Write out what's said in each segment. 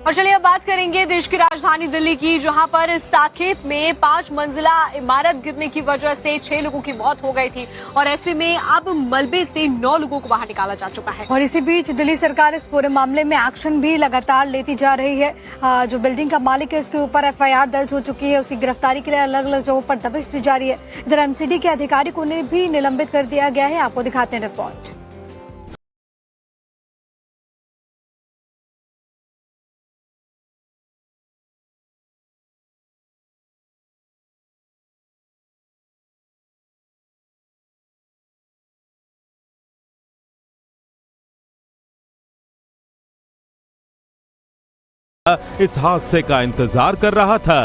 और चलिए अब बात करेंगे देश की राजधानी दिल्ली की, जहां पर साकेत में 5 मंजिला इमारत गिरने की वजह से 6 लोगों की मौत हो गई थी और ऐसे में अब मलबे से 9 लोगों को बाहर निकाला जा चुका है। और इसी बीच दिल्ली सरकार इस पूरे मामले में एक्शन भी लगातार लेती जा रही है। जो बिल्डिंग का मालिक है उसके ऊपर एफआईआर दर्ज हो चुकी है। उसकी गिरफ्तारी के लिए अलग अलग जगहों पर दबिश दी जा रही है। इधर एमसीडी के अधिकारी को भी निलंबित कर दिया गया है। आपको दिखाते हैं रिपोर्ट। इस हादसे का इंतजार कर रहा था।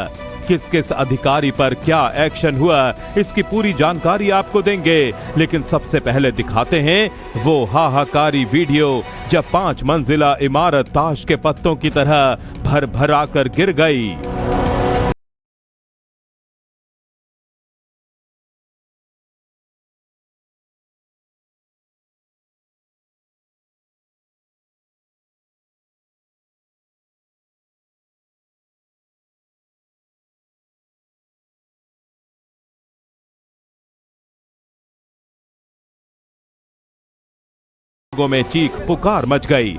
किस किस अधिकारी पर क्या एक्शन हुआ, इसकी पूरी जानकारी आपको देंगे, लेकिन सबसे पहले दिखाते हैं वो हाहाकारी वीडियो जब 5 मंजिला इमारत ताश के पत्तों की तरह भर भरा कर गिर गई। लोगों में चीख पुकार मच गई।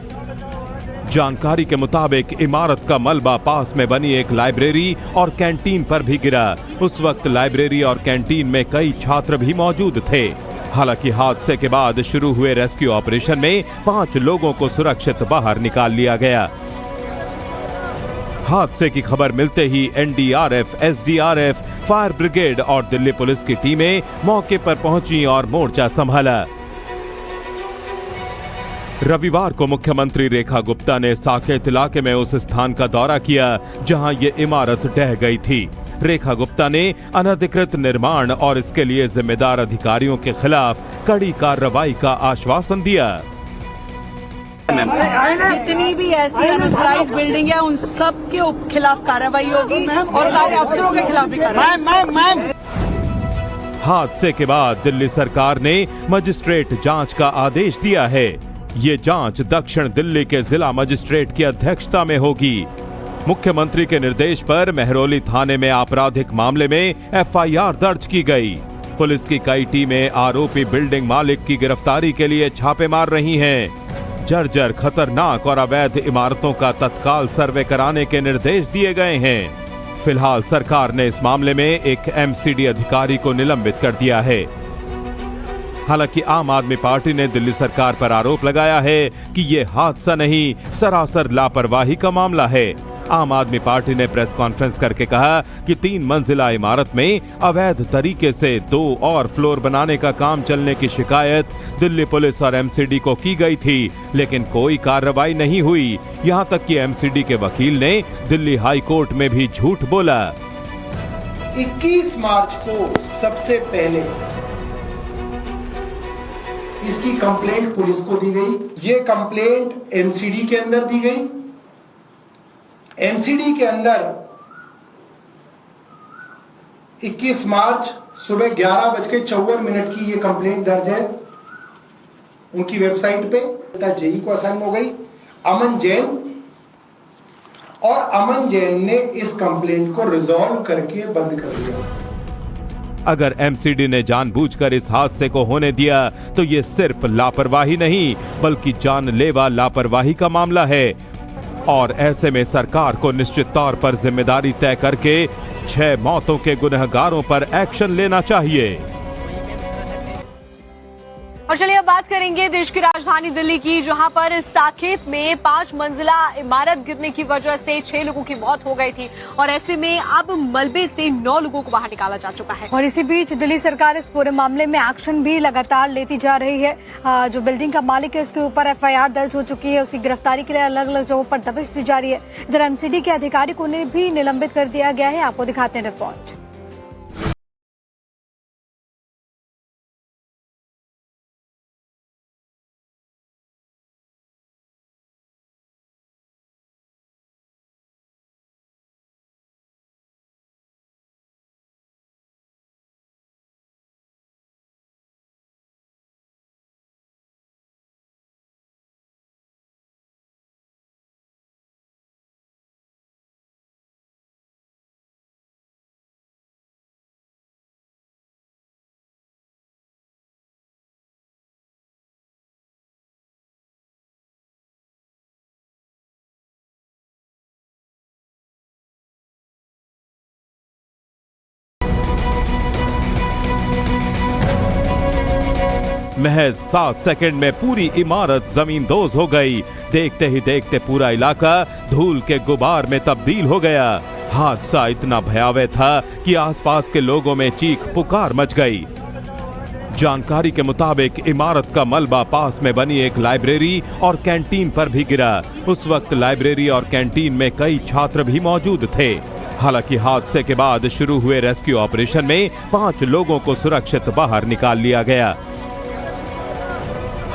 जानकारी के मुताबिक इमारत का मलबा पास में बनी एक लाइब्रेरी और कैंटीन पर भी गिरा। उस वक्त लाइब्रेरी और कैंटीन में कई छात्र भी मौजूद थे। हालांकि हादसे के बाद शुरू हुए रेस्क्यू ऑपरेशन में 5 लोगों को सुरक्षित बाहर निकाल लिया गया। हादसे की खबर मिलते ही एनडीआरएफ, एसडीआरएफ, फायर ब्रिगेड और दिल्ली पुलिस की टीमें मौके पर पहुंची और मोर्चा संभाला। रविवार को मुख्यमंत्री रेखा गुप्ता ने साकेत इलाके में उस स्थान का दौरा किया जहां ये इमारत ढह गई थी। रेखा गुप्ता ने अनधिकृत निर्माण और इसके लिए जिम्मेदार अधिकारियों के खिलाफ कड़ी कार्रवाई का आश्वासन दिया। जितनी भी ऐसी अनऑथराइज्ड बिल्डिंग है उन सब के खिलाफ कार्रवाई होगी और सारे अफसरों के खिलाफ भी कार्रवाई। हादसे के बाद दिल्ली सरकार ने मजिस्ट्रेट जांच का आदेश दिया है। ये जांच दक्षिण दिल्ली के जिला मजिस्ट्रेट की अध्यक्षता में होगी। मुख्यमंत्री के निर्देश पर मेहरौली थाने में आपराधिक मामले में एफआईआर दर्ज की गई। पुलिस की कई टीमें आरोपी बिल्डिंग मालिक की गिरफ्तारी के लिए छापे मार रही हैं। जर्जर, खतरनाक और अवैध इमारतों का तत्काल सर्वे कराने के निर्देश दिए गए हैं। फिलहाल सरकार ने इस मामले में एक एमसीडी अधिकारी को निलंबित कर दिया है। हालांकि आम आदमी पार्टी ने दिल्ली सरकार पर आरोप लगाया है कि यह हादसा नहीं, सरासर लापरवाही का मामला है। आम आदमी पार्टी ने प्रेस कॉन्फ्रेंस करके कहा कि 3 मंजिला इमारत में अवैध तरीके से 2 और फ्लोर बनाने का काम चलने की शिकायत दिल्ली पुलिस और एमसीडी को की गई थी, लेकिन कोई कार्रवाई नहीं हुई। यहां तक कि एमसीडी के वकील ने दिल्ली हाई कोर्ट में भी झूठ बोला। 21 मार्च को सबसे पहले इसकी कंप्लेंट पुलिस को दी गई। ये कंप्लेंट एमसीडी के अंदर दी गई। एमसीडी के अंदर 21 मार्च सुबह 11:54 की ये कंप्लेंट दर्ज है उनकी वेबसाइट पे। जेई को असाइन हो गई अमन जैन, और अमन जैन ने इस कंप्लेंट को रिजॉल्व करके बंद कर दिया। अगर एमसीडी ने जानबूझकर इस हादसे को होने दिया तो ये सिर्फ लापरवाही नहीं बल्कि जानलेवा लापरवाही का मामला है, और ऐसे में सरकार को निश्चित तौर पर जिम्मेदारी तय करके 6 मौतों के गुनहगारों पर एक्शन लेना चाहिए। और चलिए अब बात करेंगे देश की राजधानी दिल्ली की, जहां पर साकेत में 5 मंजिला इमारत गिरने की वजह से 6 लोगों की मौत हो गई थी और ऐसे में अब मलबे से 9 लोगों को बाहर निकाला जा चुका है। और इसी बीच दिल्ली सरकार इस पूरे मामले में एक्शन भी लगातार लेती जा रही है। जो बिल्डिंग का मालिक है उसके ऊपर एफआईआर दर्ज हो चुकी है। उसकी गिरफ्तारी के लिए अलग अलग जगहों पर दबिश दी जा रही है। इधर एमसीडी के अधिकारी को भी निलंबित कर दिया गया है। आपको दिखाते हैं रिपोर्ट। महज 7 सेकंड में पूरी इमारत जमींदोज हो गई। देखते ही देखते पूरा इलाका धूल के गुबार में तब्दील हो गया। हादसा इतना भयावह था कि आसपास के लोगों में चीख पुकार मच गई। जानकारी के मुताबिक इमारत का मलबा पास में बनी एक लाइब्रेरी और कैंटीन पर भी गिरा। उस वक्त लाइब्रेरी और कैंटीन में कई छात्र भी मौजूद थे। हालांकि हादसे के बाद शुरू हुए रेस्क्यू ऑपरेशन में 5 लोगों को सुरक्षित बाहर निकाल लिया गया।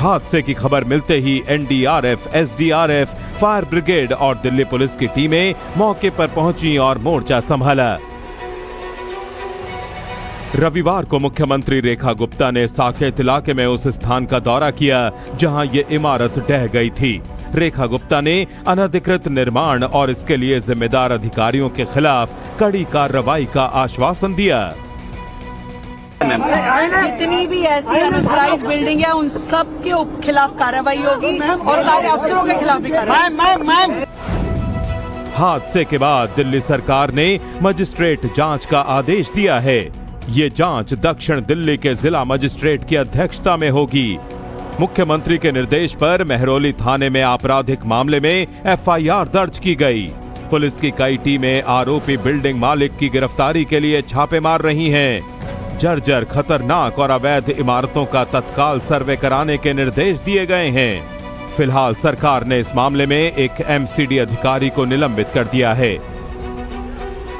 हादसे की खबर मिलते ही एनडीआरएफ, एसडीआरएफ, फायर ब्रिगेड और दिल्ली पुलिस की टीमें मौके पर पहुंची और मोर्चा संभाला। रविवार को मुख्यमंत्री रेखा गुप्ता ने साकेत इलाके में उस स्थान का दौरा किया जहां ये इमारत ढह गई थी। रेखा गुप्ता ने अनधिकृत निर्माण और इसके लिए जिम्मेदार अधिकारियों के खिलाफ कड़ी कार्रवाई का आश्वासन दिया। जितनी भी ऐसी अनऑथराइज्ड बिल्डिंग है उन सब के खिलाफ कार्रवाई होगी और सारे अफसरों के खिलाफ भी कार्रवाई। हादसे के बाद दिल्ली सरकार ने मजिस्ट्रेट जांच का आदेश दिया है। ये जांच दक्षिण दिल्ली के जिला मजिस्ट्रेट की अध्यक्षता में होगी। मुख्यमंत्री के निर्देश पर मेहरौली थाने में आपराधिक मामले में एफआईआर दर्ज की गई। पुलिस की कई टीमें आरोपी बिल्डिंग मालिक की गिरफ्तारी के लिए छापे मार रही हैं। जर्जर, खतरनाक और अवैध इमारतों का तत्काल सर्वे कराने के निर्देश दिए गए हैं। फिलहाल सरकार ने इस मामले में एक एमसीडी अधिकारी को निलंबित कर दिया है।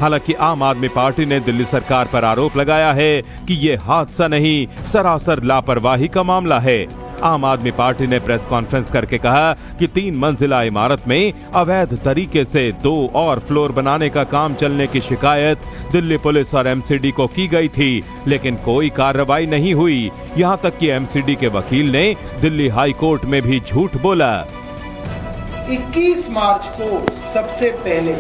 हालांकि आम आदमी पार्टी ने दिल्ली सरकार पर आरोप लगाया है कि यह हादसा नहीं, सरासर लापरवाही का मामला है। आम आदमी पार्टी ने प्रेस कॉन्फ्रेंस करके कहा कि 3 मंजिला इमारत में अवैध तरीके से 2 और फ्लोर बनाने का काम चलने की शिकायत दिल्ली पुलिस और एमसीडी को की गई थी, लेकिन कोई कार्रवाई नहीं हुई। यहां तक कि एमसीडी के वकील ने दिल्ली हाई कोर्ट में भी झूठ बोला। 21 मार्च को सबसे पहले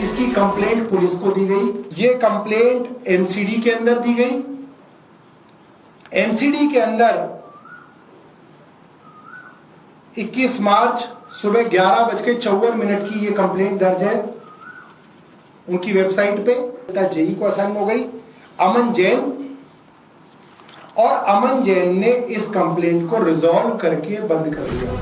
इसकी कंप्लेंट पुलिस को दी गई। ये कंप्लेंट एमसीडी के अंदर दी गई। एमसीडी के अंदर 21 मार्च सुबह 11:54 की ये कंप्लेंट दर्ज है। उनकी वेबसाइट पे जेई को असाइन हो गई अमन जैन, और अमन जैन ने इस कंप्लेंट को रिजॉल्व करके बंद कर दिया।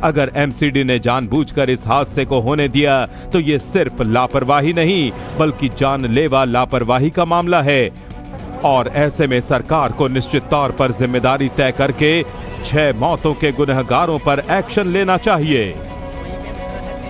अगर एमसीडी ने जानबूझकर इस हादसे को होने दिया तो ये सिर्फ लापरवाही नहीं बल्कि जानलेवा लापरवाही का मामला है, और ऐसे में सरकार को निश्चित तौर पर जिम्मेदारी तय करके 6 मौतों के गुनहगारों पर एक्शन लेना चाहिए।